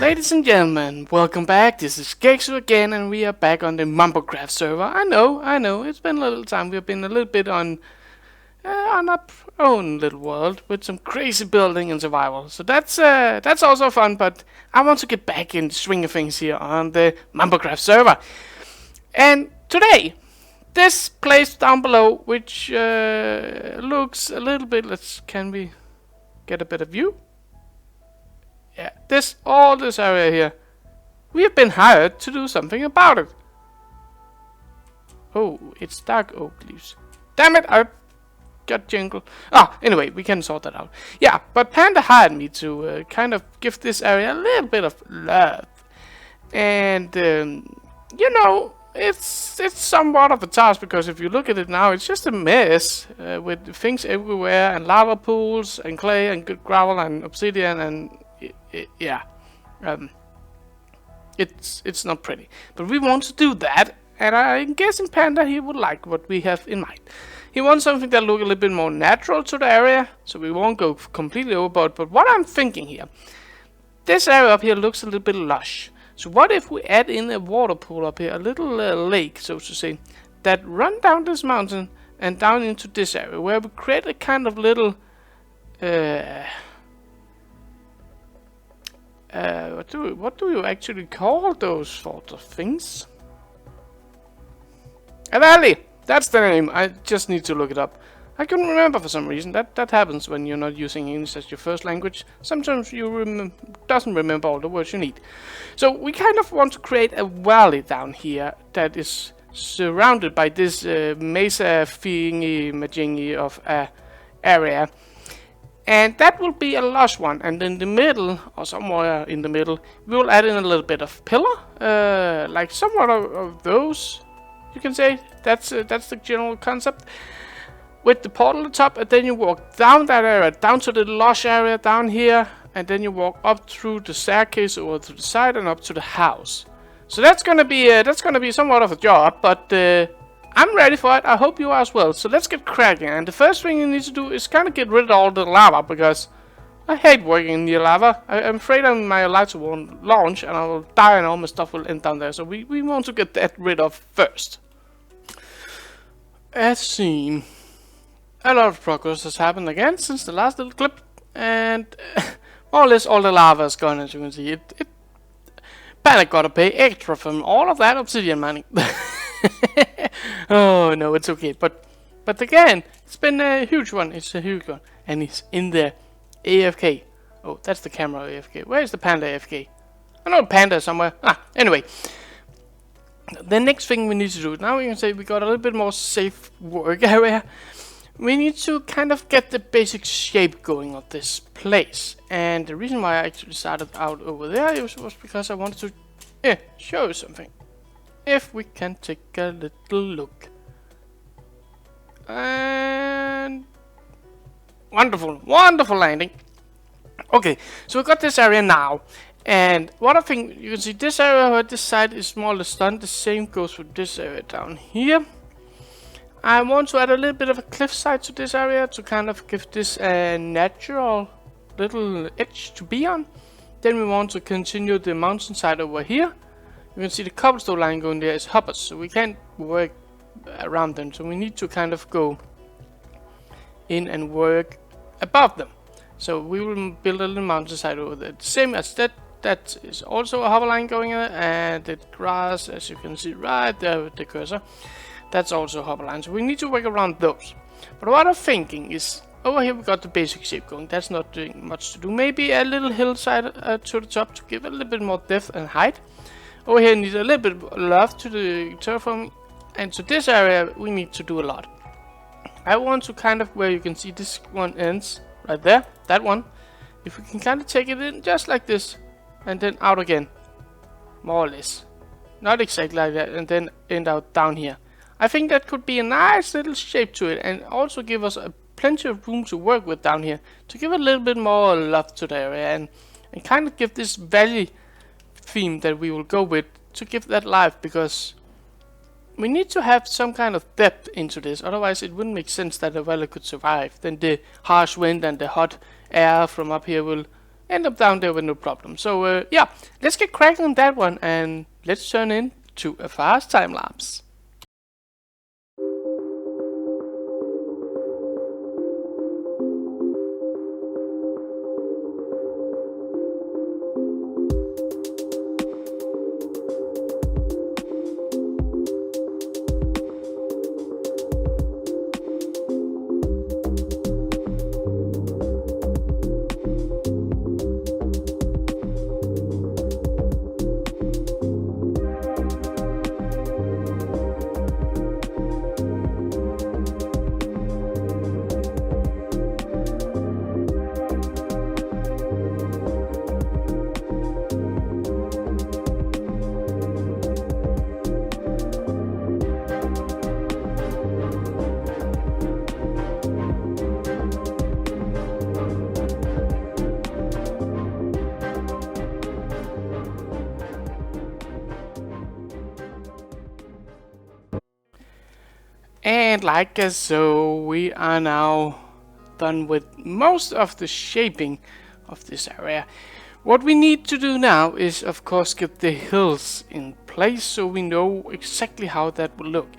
Ladies and gentlemen, welcome back. This is Gexu again, and we are back on the Mumbocraft server. I know, it's been a little time. We've been a little bit on our own little world with some crazy building and survival. So that's also fun, but I want to get back in the swing of things here on the Mumbocraft server. And today, this place down below, which looks a little bit, can we get a better view? Yeah, all this area here, we have been hired to do something about it. Oh, it's dark oak leaves. Damn it, I got jingle. Anyway, we can sort that out. Yeah, but Panda hired me to kind of give this area a little bit of love. And, you know, it's somewhat of a task, because if you look at it now, it's just a mess with things everywhere, and lava pools, and clay, and good gravel, and obsidian, and yeah, it's not pretty, but we want to do that, and I'm guessing Panda, he would like what we have in mind. He wants something that look a little bit more natural to the area, so we won't go completely overboard. But what I'm thinking here, this area up here looks a little bit lush. So what if we add in a water pool up here, a little lake, so to say, that run down this mountain and down into this area, where we create a kind of little what do you actually call those sorts of things? A valley! That's the name. I just need to look it up. I couldn't remember for some reason. That happens when you're not using English as your first language. Sometimes you doesn't remember all the words you need. So we kind of want to create a valley down here that is surrounded by this mesa thingy-majingy of area. And that will be a lush one, and in the middle, or somewhere in the middle, we will add in a little bit of pillar, like somewhat of those, you can say. That's the general concept. With the portal at the top, and then you walk down that area, down to the lush area down here, and then you walk up through the staircase over to the side and up to the house. So that's gonna be somewhat of a job, but I'm ready for it. I hope you are as well. So let's get cracking. And the first thing you need to do is kind of get rid of all the lava, because I hate working near lava. I'm afraid my lights won't launch and I will die and all my stuff will end down there. So we want to get that rid of first. As seen, a lot of progress has happened again since the last little clip, and more or less all the lava is gone, as you can see. Panda gotta pay extra from all of that obsidian mining. Oh no, it's okay, but again, it's been a huge one. It's a huge one, and it's in there, AFK. Oh, that's the camera AFK. Where is the Panda AFK? I know Panda somewhere. Anyway, the next thing we need to do now, we can say we got a little bit more safe work area. We need to kind of get the basic shape going of this place, and the reason why I actually started out over there was because I wanted to show you something. If we can take a little look. And wonderful landing. Okay, so we got this area now. And what I think, you can see this area where this side is more or less done. The same goes for this area down here. I want to add a little bit of a cliffside to this area to kind of give this a natural little edge to be on. Then we want to continue the mountainside over here. You can see the cobblestone line going there is hoppers, so we can't work around them. So we need to kind of go in and work above them. So we will build a little mountainside over there. The same as that. That is also a hopper line going in there, and the grass, as you can see right there with the cursor, that's also a hopper line. So we need to work around those. But what I'm thinking is, over here we got the basic shape going. That's not doing much to do. Maybe a little hillside to the top to give a little bit more depth and height. Over here need a little bit of love to the terraforming, and to this area we need to do a lot. I want to kind of, where you can see this one ends right there, that one. If we can kind of take it in just like this, and then out again, more or less. Not exactly like that, and then end out down here. I think that could be a nice little shape to it, and also give us plenty of room to work with down here, to give a little bit more love to the area, and kind of give this valley theme that we will go with, to give that life, because we need to have some kind of depth into this, otherwise it wouldn't make sense that the valley could survive. Then the harsh wind and the hot air from up here will end up down there with no problem. So yeah, let's get cracking on that one, and let's turn into a fast time lapse. And like so, we are now done with most of the shaping of this area. What we need to do now is, of course, get the hills in place so we know exactly how that will look.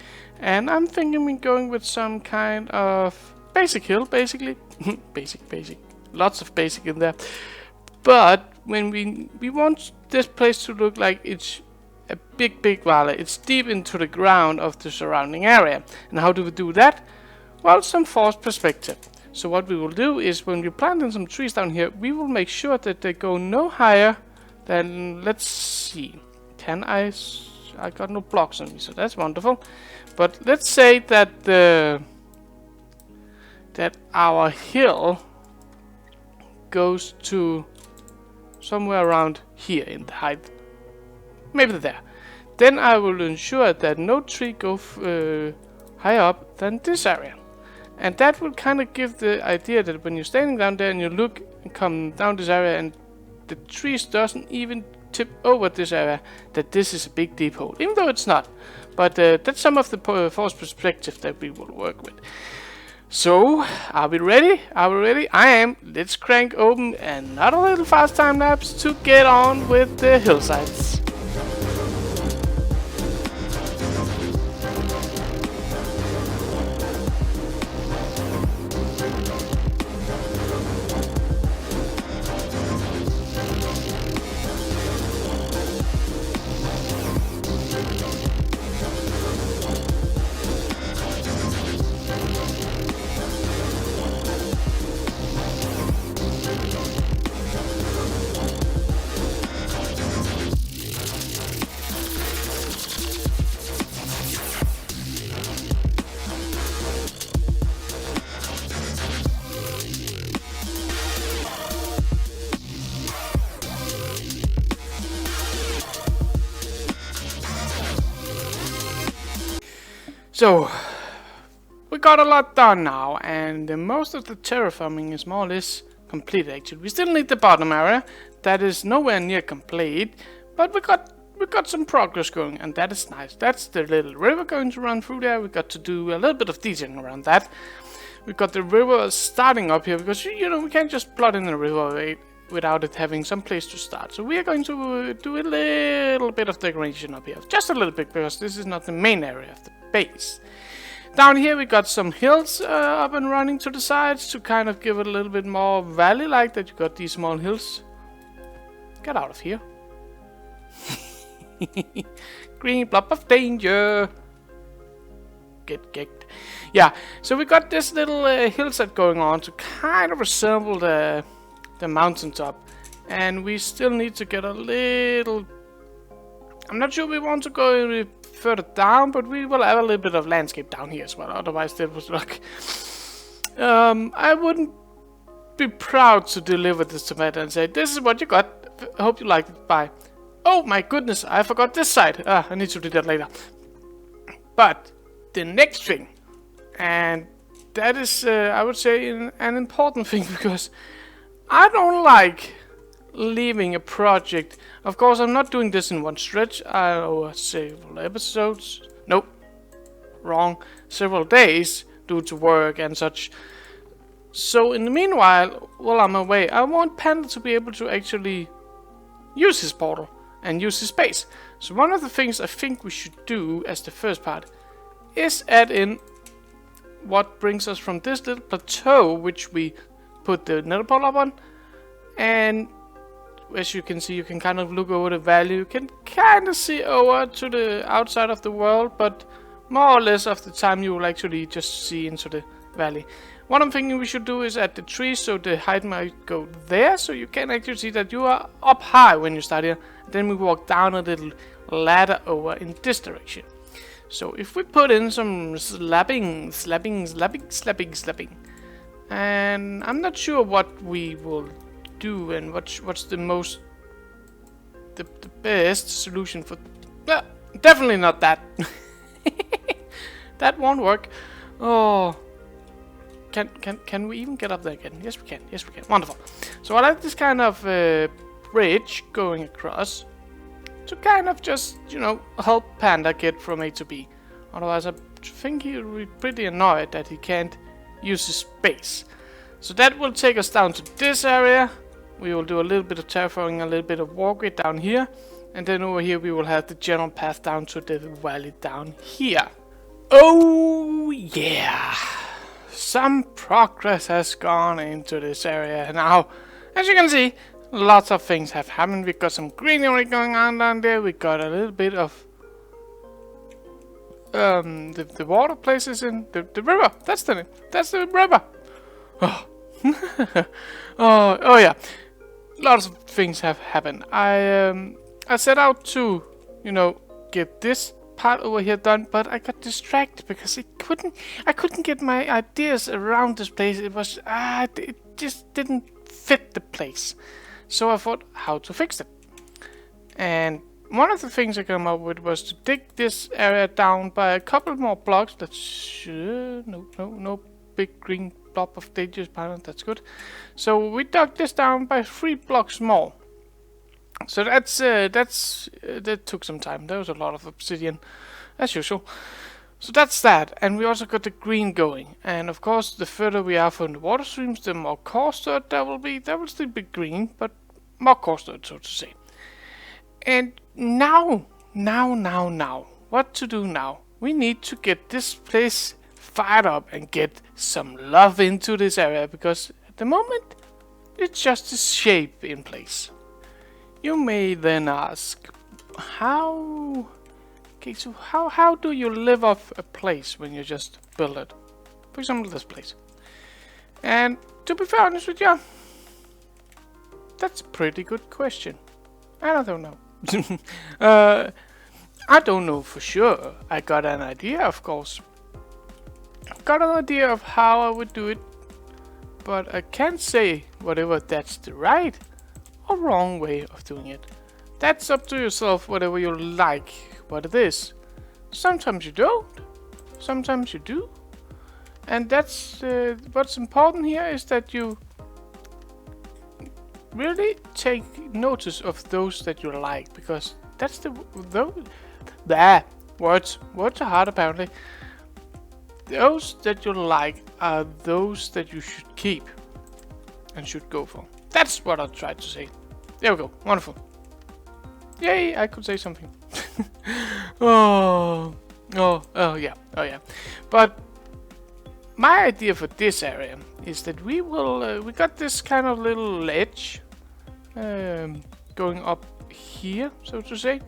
And I'm thinking we're going with some kind of basic hill, basically. basic. Lots of basic in there. But when we want this place to look like it's a big valley. It's deep into the ground of the surrounding area. And how do we do that? Well, some forced perspective. So what we will do is when we're planting some trees down here, we will make sure that they go no higher than, let's see, can I got no blocks on me, so that's wonderful. But let's say that that our hill goes to somewhere around here in the height. Maybe there. Then I will ensure that no tree go higher up than this area. And that will kind of give the idea that when you're standing down there and you look and come down this area and the trees doesn't even tip over this area, that this is a big deep hole. Even though it's not. But that's some of the forced perspective that we will work with. So, are we ready? Are we ready? I am. Let's crank open another little fast time lapse to get on with the hillsides. So, we got a lot done now, and most of the terraforming is more or less complete actually. We still need the bottom area, that is nowhere near complete, but we got some progress going, and that is nice. That's the little river going to run through there. We got to do a little bit of detailing around that. We got the river starting up here, because you know we can't just plot in the river without it having some place to start. So we are going to do a little bit of decoration up here, just a little bit, because this is not the main area of the base. Down here we got some hills up and running to the sides to kind of give it a little bit more valley-like, that you got these small hills. Get out of here. Green blob of danger. Get kicked. Yeah, so we got this little hillside going on to kind of resemble the mountaintop. And we still need to get a little... I'm not sure we want to go further down, but we will have a little bit of landscape down here as well. Otherwise that would look... I wouldn't be proud to deliver this to Panda and say, this is what you got. I hope you liked it. Bye. Oh my goodness, I forgot this side. I need to do that later. But the next thing, and that is, I would say, an important thing, because I don't like leaving a project. Of course, I'm not doing this in one stretch. Over several episodes. Nope. Wrong. Several days due to work and such. So in the meanwhile, while I'm away, I want Panda to be able to actually use his portal and use his space. So one of the things I think we should do as the first part is add in what brings us from this little plateau, which we put the nether portal up on. And as you can see, you can kind of look over the valley. You can kind of see over to the outside of the world, but more or less of the time you will actually just see into the valley. What I'm thinking we should do is add the trees, so the height might go there, so you can actually see that you are up high when you start here. Then we walk down a little ladder over in this direction. So if we put in some slapping, and I'm not sure what we will do and what's the best solution for. Definitely not that. That won't work. Oh. Can we even get up there again? Yes, we can. Yes, we can. Wonderful. So I like this kind of bridge going across to kind of just, you know, help Panda get from A to B. Otherwise, I think he'll be pretty annoyed that he can't use his space. So that will take us down to this area. We will do a little bit of terraforming, a little bit of walkway down here. And then over here we will have the general path down to the valley down here. Oh, yeah. Some progress has gone into this area now. As you can see, lots of things have happened. We got some greenery going on down there. We got a little bit of the water places in the river. That's the name. That's the river. Oh, oh yeah. Lots of things have happened. I set out to, you know, get this part over here done, but I got distracted because I couldn't get my ideas around this place. It was it just didn't fit the place. So I thought how to fix it. And one of the things I came up with was to dig this area down by a couple more blocks. That's no big green blob of dangerous panda. That's good. So we dug this down by 3 blocks more. So that took some time. There was a lot of obsidian, as usual. So that's that, and we also got the green going. And of course, the further we are from the water streams, the more coarse dirt there will be. There will still be green, but more coarse dirt, so to say. And now, what to do now? We need to get this place fired up and get some love into this area, because at the moment, it's just a shape in place. You may then ask, how do you live off a place when you just build it? For example, this place. And to be fair honest with you, that's a pretty good question. I don't know. I don't know for sure. I got an idea, of course. I've got an idea of how I would do it, but I can't say whatever that's the right or wrong way of doing it. That's up to yourself, whatever you like what it is. Sometimes you don't, sometimes you do, and that's what's important here is that you really take notice of those that you like, because that's words are hard apparently. Those that you like are those that you should keep and should go for. That's what I tried to say. There we go. Wonderful. Yay, I could say something. Oh yeah. But my idea for this area is that we will, we got this kind of little ledge going up here, so to say.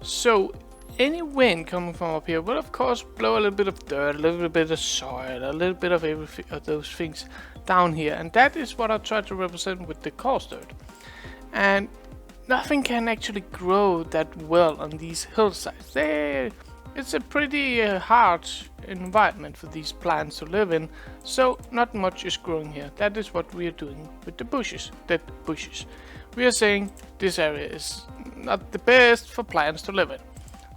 So any wind coming from up here will of course blow a little bit of dirt, a little bit of soil, a little bit of everything of those things down here, and that is what I try to represent with the coarse dirt. And nothing can actually grow that well on these hillsides. It's a pretty harsh environment for these plants to live in, so not much is growing here. That is what we are doing with the bushes. We are saying this area is not the best for plants to live in.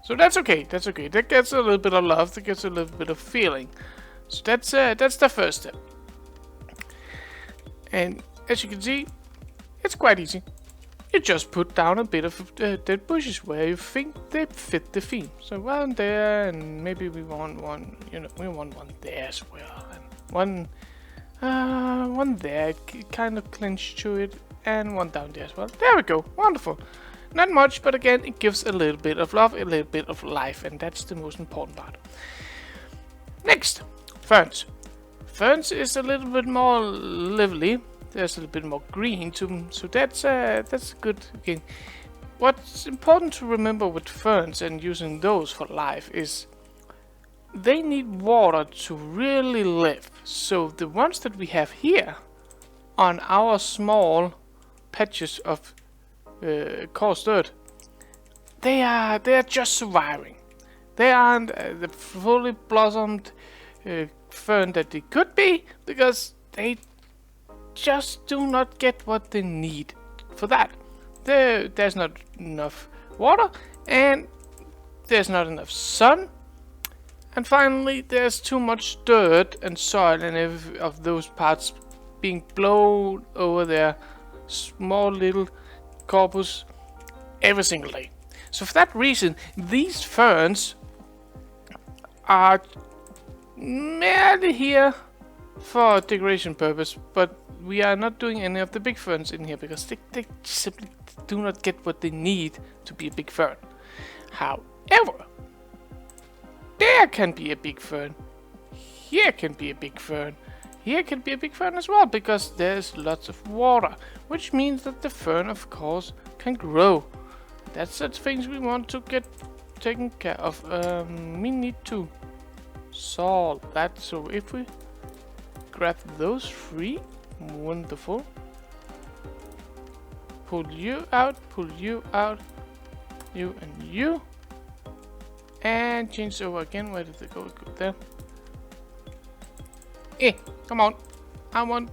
So that's okay, That gets a little bit of love, that gets a little bit of feeling. So that's the first step. And as you can see, it's quite easy. You just put down a bit of dead bushes where you think they fit the theme. So one there, and maybe we want one, you know, we want one there as well. And one, One there, it kind of clinched to it, and one down there as well. There we go, wonderful. Not much, but again, it gives a little bit of love, a little bit of life, and that's the most important part. Next, ferns. Ferns is a little bit more lively. There's a little bit more green to them, so that's good again. What's important to remember with ferns and using those for life is they need water to really live. So the ones that we have here on our small patches of coarse dirt, they are just surviving. They aren't the fully blossomed fern that they could be, because they just do not get what they need for that. There's not enough water, and there's not enough sun, and finally there's too much dirt and soil and of those parts being blown over their small little corpus every single day. So for that reason, these ferns are merely here for decoration purpose, but we are not doing any of the big ferns in here because they simply do not get what they need to be a big fern. However, there can be a big fern, here can be a big fern, here can be a big fern as well, because there's lots of water, which means that the fern of course can grow. That's the things we want to get taken care of. We need to solve that, so if we grab those three, wonderful. Pull you out, you and you. And change over again. Where did they go? Go there. Come on. I want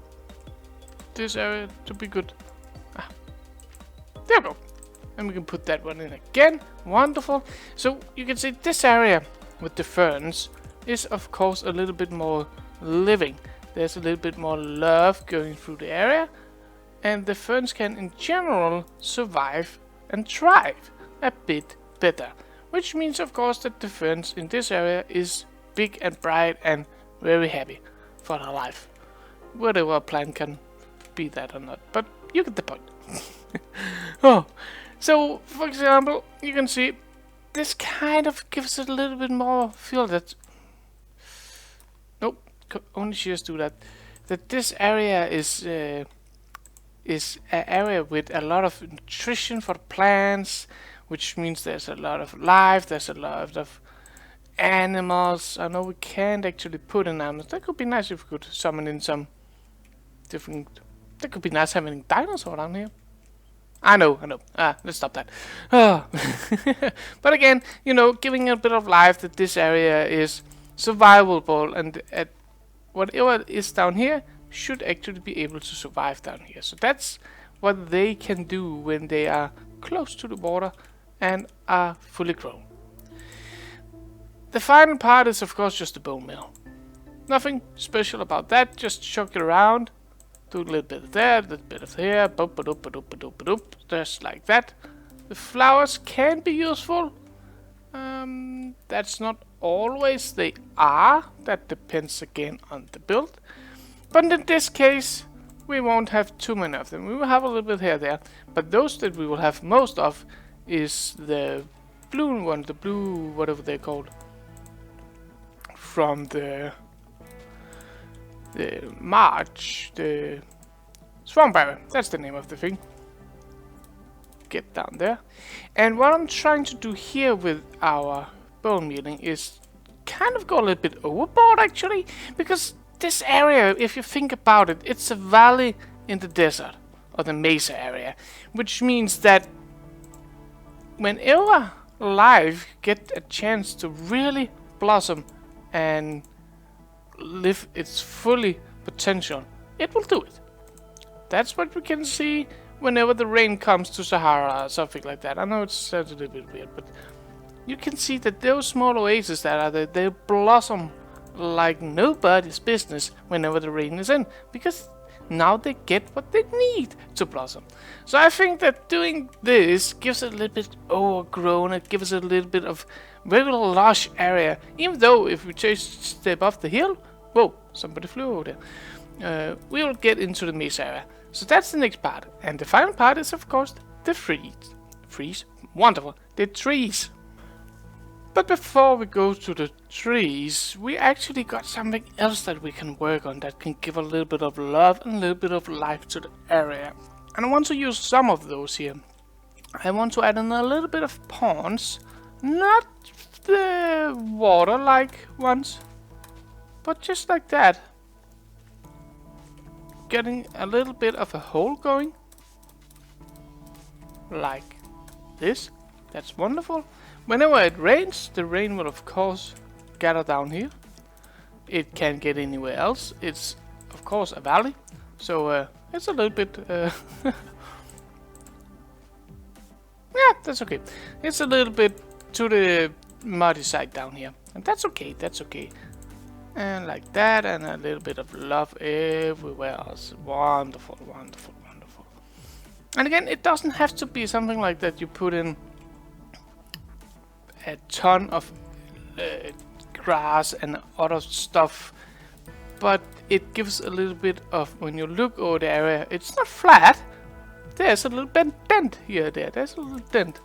this area to be good. There we go. And we can put that one in again. Wonderful. So you can see this area with the ferns is of course a little bit more living. There's a little bit more love going through the area, and the ferns can in general survive and thrive a bit better, which means of course that the ferns in this area is big and bright and very happy for their life. Whatever a plant can be that or not, but you get the point. So for example, you can see this kind of gives it a little bit more feel that only shears do that. That this area is an area with a lot of nutrition for the plants, which means there's a lot of life. There's a lot of animals. I know we can't actually put in animals. That could be nice if we could summon in some different. That could be nice having dinosaur down here. I know. Let's stop that. But again, you know, giving a bit of life that this area is survivable, and whatever is down here should actually be able to survive down here. So that's what they can do when they are close to the water and are fully grown. The final part is of course just the bone meal. Nothing special about that, just chuck it around, do a little bit of there, a little bit of here, just like that. The flowers can be useful. That's not always they are. That depends again on the build. But in this case, we won't have too many of them. We will have a little bit here there. But those that we will have most of is the blue one, the blue whatever they're called. From the March, the Swampberry. That's the name of the thing. Get down there. And what I'm trying to do here with our bone mealing is kind of go a little bit overboard actually, because this area, if you think about it, it's a valley in the desert or the mesa area, which means that whenever life get a chance to really blossom and live its fully potential, it will do it. That's what we can see whenever the rain comes to Sahara or something like that. I know it sounds a little bit weird, but you can see that those small oases that are there, they blossom like nobody's business whenever the rain is in, because now they get what they need to blossom. So I think that doing this gives it a little bit overgrown. It gives it a little bit of very lush area, even though if we just step off the hill, whoa, somebody flew over there. we will get into the mesa area. So that's the next part. And the final part is, of course, the freeze. Wonderful. The trees. But before we go to the trees, we actually got something else that we can work on that can give a little bit of love and a little bit of life to the area. And I want to use some of those here. I want to add in a little bit of ponds. Not the water-like ones, but just like that. Getting a little bit of a hole going. Like this. That's wonderful. Whenever it rains, the rain will of course gather down here. It can't get anywhere else. It's of course a valley, so it's a little bit yeah, that's okay. It's a little bit to the muddy side down here, and that's okay, that's okay. And like that, and a little bit of love everywhere else. Wonderful, wonderful, wonderful. And again, it doesn't have to be something like that you put in a ton of grass and other stuff, but it gives a little bit of, when you look over the area, it's not flat. There's a little dent here, there's a little dent,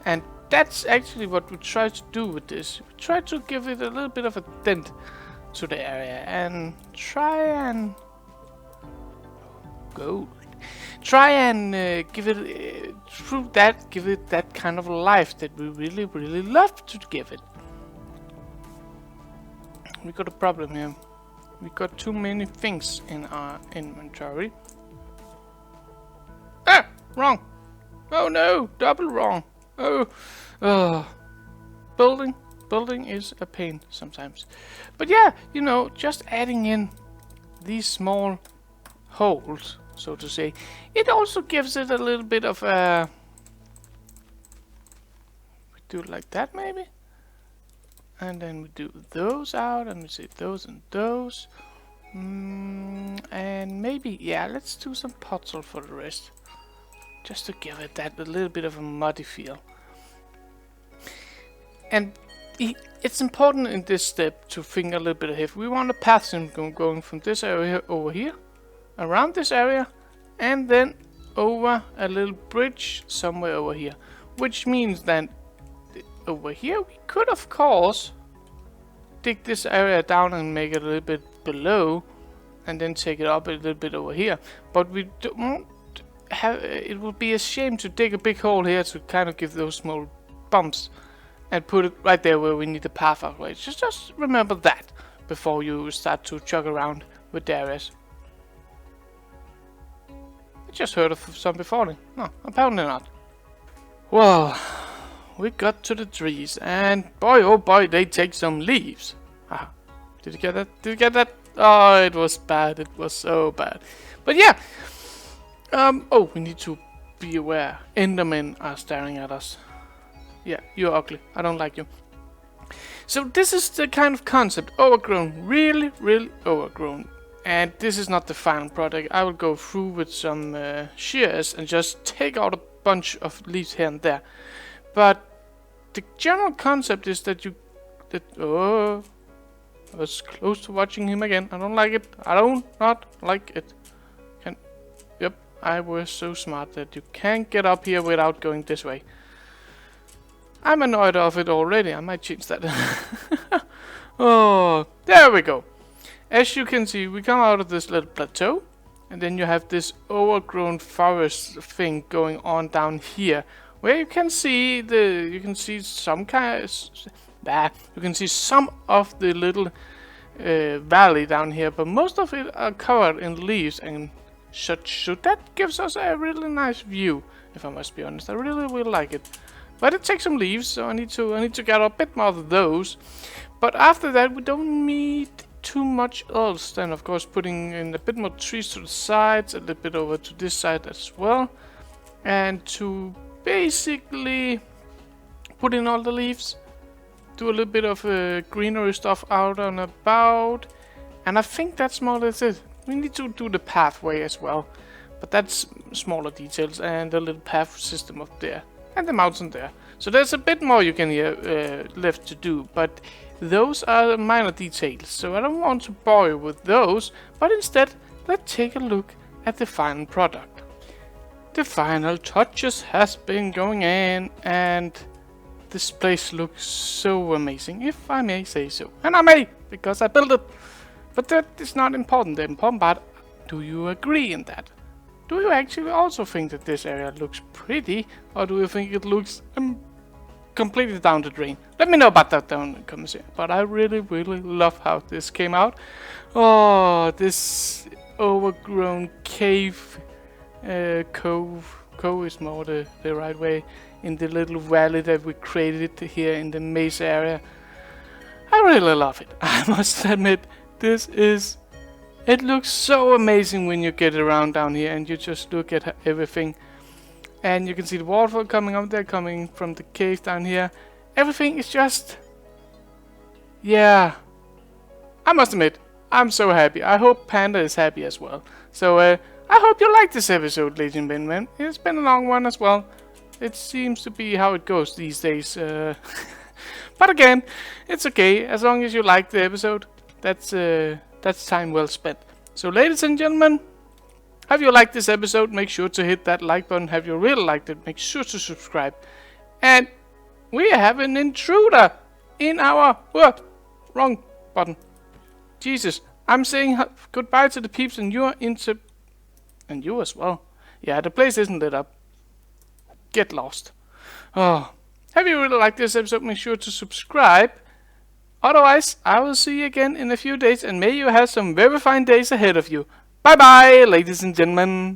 and that's actually what we try to do with this. We try to give it a little bit of a dent to the area and try and give it through that, give it that kind of life that we really, really love to give it. We got a problem here. We got too many things in our inventory. Ah, wrong. Oh no, double wrong. Oh, building is a pain sometimes. But yeah, you know, just adding in these small holes, so to say, it also gives it a little bit of a... We do it like that maybe, and then we do those out, and we say those and those, and maybe, yeah, let's do some puzzle for the rest, just to give it that a little bit of a muddy feel. And it's important in this step to think a little bit ahead. We want a path system going from this area over here, around this area, and then over a little bridge somewhere over here. Which means that over here we could of course dig this area down and make it a little bit below, and then take it up a little bit over here. But we don't have, it would be a shame to dig a big hole here to kind of give those small bumps and put it right there where we need the path outway. Just remember that before you start to jog around with the areas. I just heard of something falling. No, apparently not. Well, we got to the trees, and boy oh boy, they take some leaves. Ah, did you get that? Did you get that? Oh, it was bad. It was so bad. But yeah. Oh, we need to be aware. Endermen are staring at us. Yeah, you're ugly. I don't like you. So this is the kind of concept. Overgrown. Really, really overgrown. And this is not the final product. I will go through with some shears and just take out a bunch of leaves here and there. But the general concept is that oh, I was close to watching him again. I don't like it. I don't not like it. Yep, I was so smart that you can't get up here without going this way. I'm annoyed of it already. I might change that. Oh, there we go. As you can see, we come out of this little plateau, and then you have this overgrown forest thing going on down here, where you can see some of the little valley down here, but most of it are covered in leaves and such. So that gives us a really nice view. If I must be honest, I really like it. But it takes some leaves, so I need to get a bit more of those. But after that, we don't need too much else. Then, of course, putting in a bit more trees to the sides, a little bit over to this side as well, and to basically put in all the leaves, do a little bit of greenery stuff out and about, and I think that's more or less it. We need to do the pathway as well, but that's smaller details, and the little path system up there. And the mountain there. So there's a bit more you can left to do, but those are minor details. So I don't want to bore you with those, but instead let's take a look at the final product. The final touches has been going in, and this place looks so amazing, if I may say so. And I may, because I built it. But that is not important. The important part, do you agree in that? Do you actually also think that this area looks pretty, or do you think it looks completely down the drain? Let me know about that down in the comments here. But I really, really love how this came out. Oh, this overgrown cave, cove is more the right way, in the little valley that we created here in the mesa area. I really love it. I must admit, it looks so amazing when you get around down here and you just look at everything. And you can see the waterfall coming up there, coming from the cave down here. Everything is just... yeah. I must admit, I'm so happy. I hope Panda is happy as well. So, I hope you liked this episode, ladies and gentlemen. It's been a long one as well. It seems to be how it goes these days. But again, it's okay. As long as you like the episode, that's time well spent. So, ladies and gentlemen, have you liked this episode? Make sure to hit that like button. Have you really liked it? Make sure to subscribe. And we have an intruder in our... wrong button. Jesus. I'm saying goodbye to the peeps, and you're into... and you as well. Yeah, the place isn't lit up. Get lost. Oh. Have you really liked this episode? Make sure to subscribe. Otherwise, I will see you again in a few days, and may you have some very fine days ahead of you. Bye bye, ladies and gentlemen.